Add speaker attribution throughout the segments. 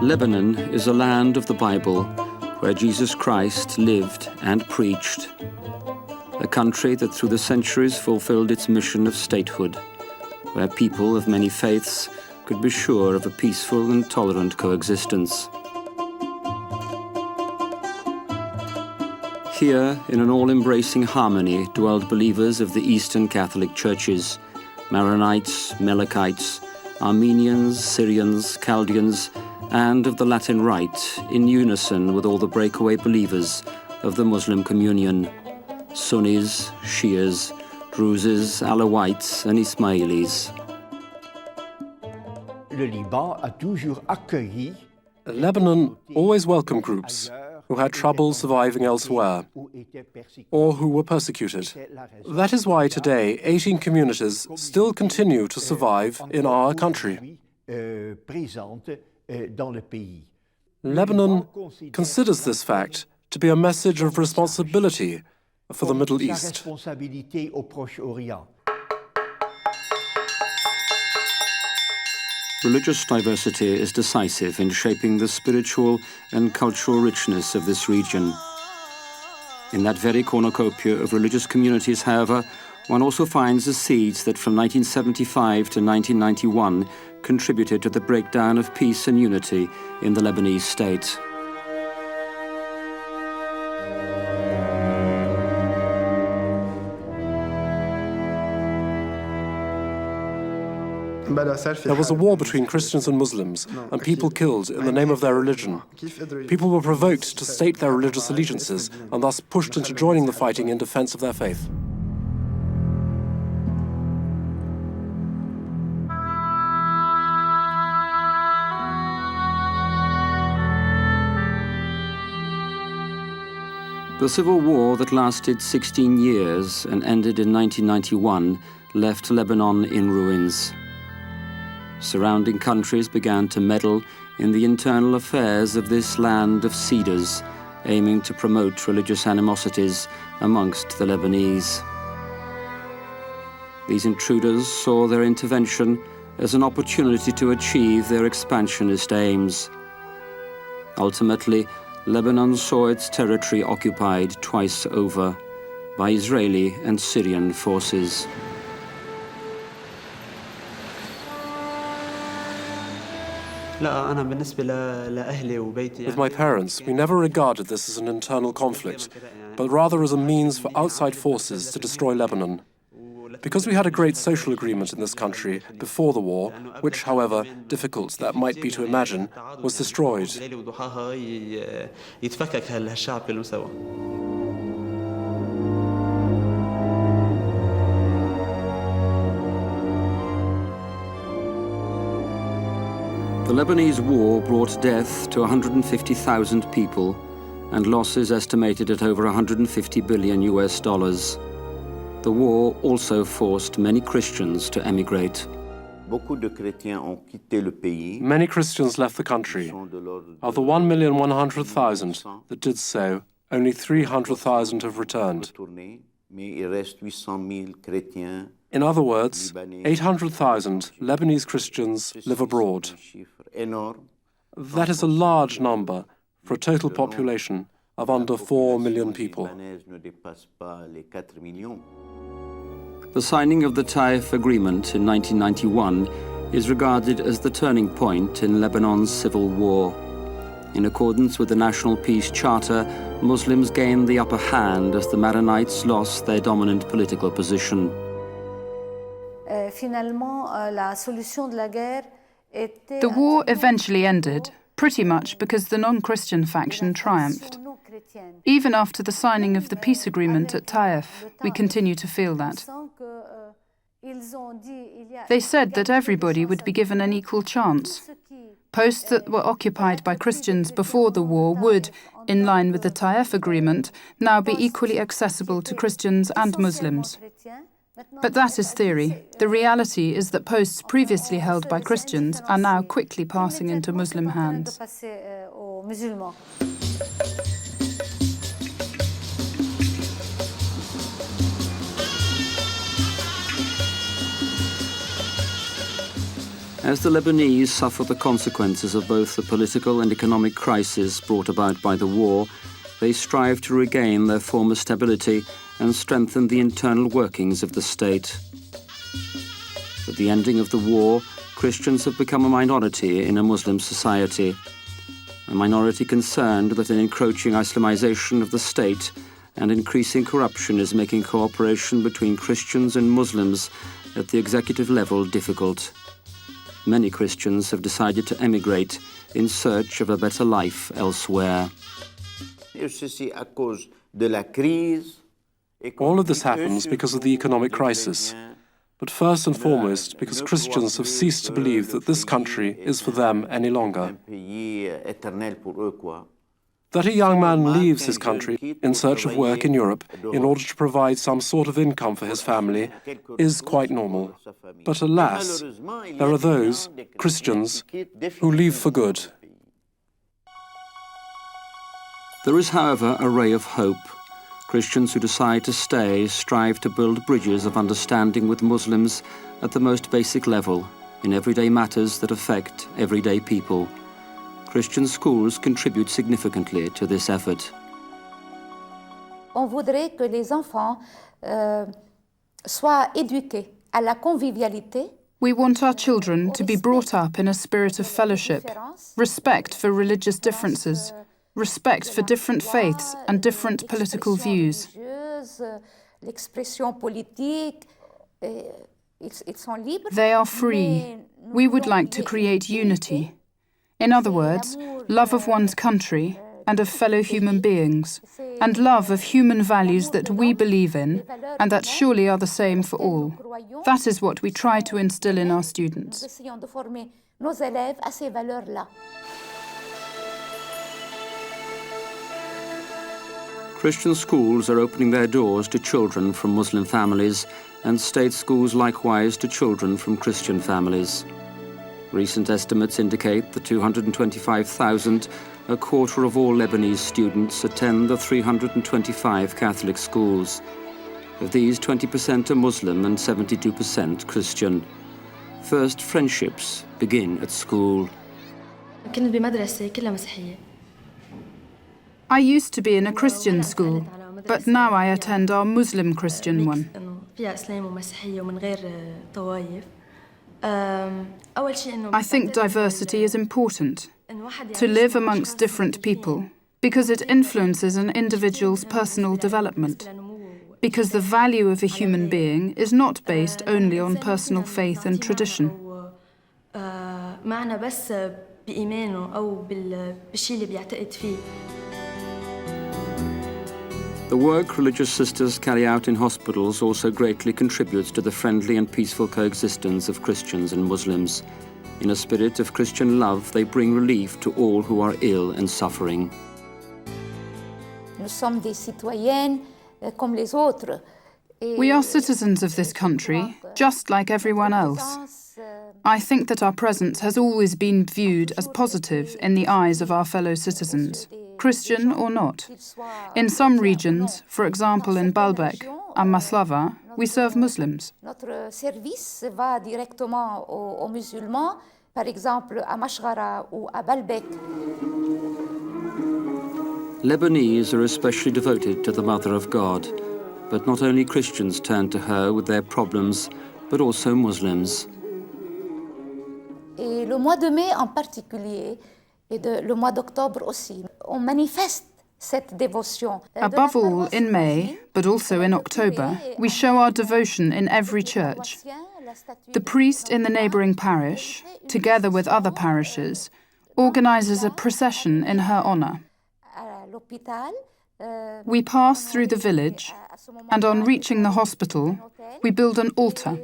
Speaker 1: Lebanon is a land of the Bible where Jesus Christ lived and preached. A country that through the centuries fulfilled its mission of statehood, where people of many faiths could be sure of a peaceful and tolerant coexistence. Here, in an all-embracing harmony, dwelled believers of the Eastern Catholic Churches, Maronites, Melakites, Armenians, Syrians, Chaldeans, and of the Latin Rite, in unison with all the breakaway believers of the Muslim communion, Sunnis, Shias, Druzes, Alawites, and Ismailis.
Speaker 2: Lebanon always welcomed groups who had trouble surviving elsewhere, or who were persecuted. That is why today 18 communities still continue to survive in our country. Lebanon considers this fact to be a message of responsibility for the Middle East.
Speaker 1: Religious diversity is decisive in shaping the spiritual and cultural richness of this region. In that very cornucopia of religious communities, however, one also finds the seeds that from 1975 to 1991 contributed to the breakdown of peace and unity in the Lebanese state.
Speaker 2: There was a war between Christians and Muslims, and people killed in the name of their religion. People were provoked to state their religious allegiances, and thus pushed into joining the fighting in defense of their faith.
Speaker 1: The civil war that lasted 16 years and ended in 1991 left Lebanon in ruins. Surrounding countries began to meddle in the internal affairs of this land of cedars, aiming to promote religious animosities amongst the Lebanese. These intruders saw their intervention as an opportunity to achieve their expansionist aims. Ultimately, Lebanon saw its territory occupied twice over by Israeli and Syrian forces.
Speaker 2: With my parents, we never regarded this as an internal conflict, but rather as a means for outside forces to destroy Lebanon. Because we had a great social agreement in this country before the war, which, however, difficult that might be to imagine, was destroyed.
Speaker 1: The Lebanese war brought death to 150,000 people and losses estimated at over 150 billion US dollars. The war also forced many Christians to emigrate.
Speaker 2: Many Christians left the country. Of the 1,100,000 that did so, only 300,000 have returned. In other words, 800,000 Lebanese Christians live abroad. That is a large number for a total population of under 4 million people.
Speaker 1: The signing of the Taif Agreement in 1991 is regarded as the turning point in Lebanon's civil war. In accordance with the National Peace Charter, Muslims gained the upper hand as the Maronites lost their dominant political position.
Speaker 3: The war eventually ended, pretty much because the non-Christian faction triumphed. Even after the signing of the peace agreement at Taif, we continue to feel that. They said that everybody would be given an equal chance. Posts that were occupied by Christians before the war would, in line with the Taif agreement, now be equally accessible to Christians and Muslims. But that is theory. The reality is that posts previously held by Christians are now quickly passing into Muslim hands.
Speaker 1: As the Lebanese suffer the consequences of both the political and economic crisis brought about by the war, they strive to regain their former stability and strengthen the internal workings of the state. At the ending of the war, Christians have become a minority in a Muslim society, a minority concerned that an encroaching Islamisation of the state and increasing corruption is making cooperation between Christians and Muslims at the executive level difficult. Many Christians have decided to emigrate in search of a better life elsewhere.
Speaker 2: All of this happens because of the economic crisis, but first and foremost because Christians have ceased to believe that this country is for them any longer. That a young man leaves his country in search of work in Europe in order to provide some sort of income for his family is quite normal. But alas, there are those, Christians, who leave for good.
Speaker 1: There is, however, a ray of hope. Christians who decide to stay strive to build bridges of understanding with Muslims at the most basic level, in everyday matters that affect everyday people. Christian schools contribute significantly to this effort.
Speaker 4: On voudrait que les enfants soient éduqués à la convivialité.
Speaker 3: We want our children to be brought up in a spirit of fellowship, respect for religious differences, respect for different faiths and different political views. They are free. We would like to create unity. In other words, love of one's country and of fellow human beings, and love of human values that we believe in and that surely are the same for all. That is what we try to instill in our students.
Speaker 1: Christian schools are opening their doors to children from Muslim families, and state schools likewise to children from Christian families. Recent estimates indicate that 225,000, a quarter of all Lebanese students, attend the 325 Catholic schools. Of these, 20% are Muslim and 72% Christian. First friendships begin at school.
Speaker 3: I used to be in a Christian school, but now I attend our Muslim Christian one. I think diversity is important, to live amongst different people, because it influences an individual's personal development, because the value of a human being is not based only on personal faith and tradition.
Speaker 1: The work religious sisters carry out in hospitals also greatly contributes to the friendly and peaceful coexistence of Christians and Muslims. In a spirit of Christian love, they bring relief to all who are ill and suffering.
Speaker 3: We are citizens of this country, just like everyone else. I think that our presence has always been viewed as positive in the eyes of our fellow citizens, Christian or not. In some regions, for example in Baalbek and Maslava, we serve Muslims.
Speaker 4: Notre service va directement aux musulmans, par exemple à Mashghara ou à Baalbek.
Speaker 1: Lebanese are especially devoted to the Mother of God, but not only Christians turn to her with their problems, but also Muslims.
Speaker 4: Et le mois de mai en particulier, et le mois d'octobre aussi, on manifeste cette dévotion.
Speaker 3: Above all, in May, but also in October, we show our devotion in every church. The priest in the neighbouring parish, together with other parishes, organises a procession in her honour. We pass through the village, and on reaching the hospital, we build an altar.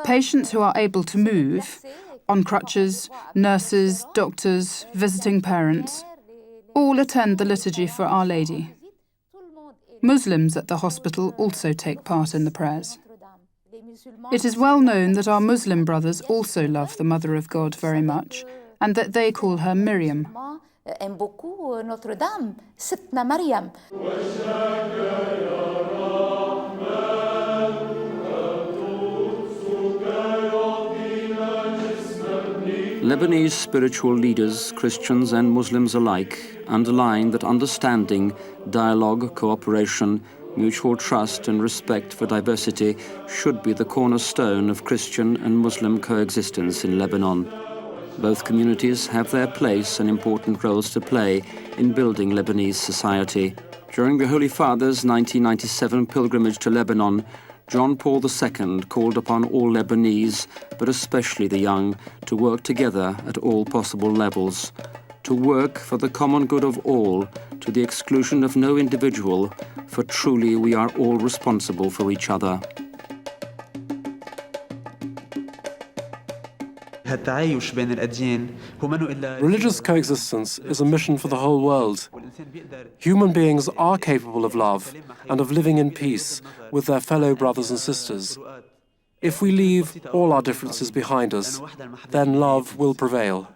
Speaker 3: Patients who are able to move, on crutches, nurses, doctors, visiting parents, all attend the liturgy for Our Lady. Muslims at the hospital also take part in the prayers. It is well known that our Muslim brothers also love the Mother of God very much, and that they call her Miriam.
Speaker 1: Lebanese spiritual leaders, Christians and Muslims alike, underline that understanding, dialogue, cooperation, mutual trust and respect for diversity should be the cornerstone of Christian and Muslim coexistence in Lebanon. Both communities have their place and important roles to play in building Lebanese society. During the Holy Father's 1997 pilgrimage to Lebanon, John Paul II called upon all Lebanese, but especially the young, to work together at all possible levels, to work for the common good of all, to the exclusion of no individual, for truly we are all responsible for each other.
Speaker 2: Religious coexistence is a mission for the whole world. Human beings are capable of love and of living in peace with their fellow brothers and sisters. If we leave all our differences behind us, then love will prevail.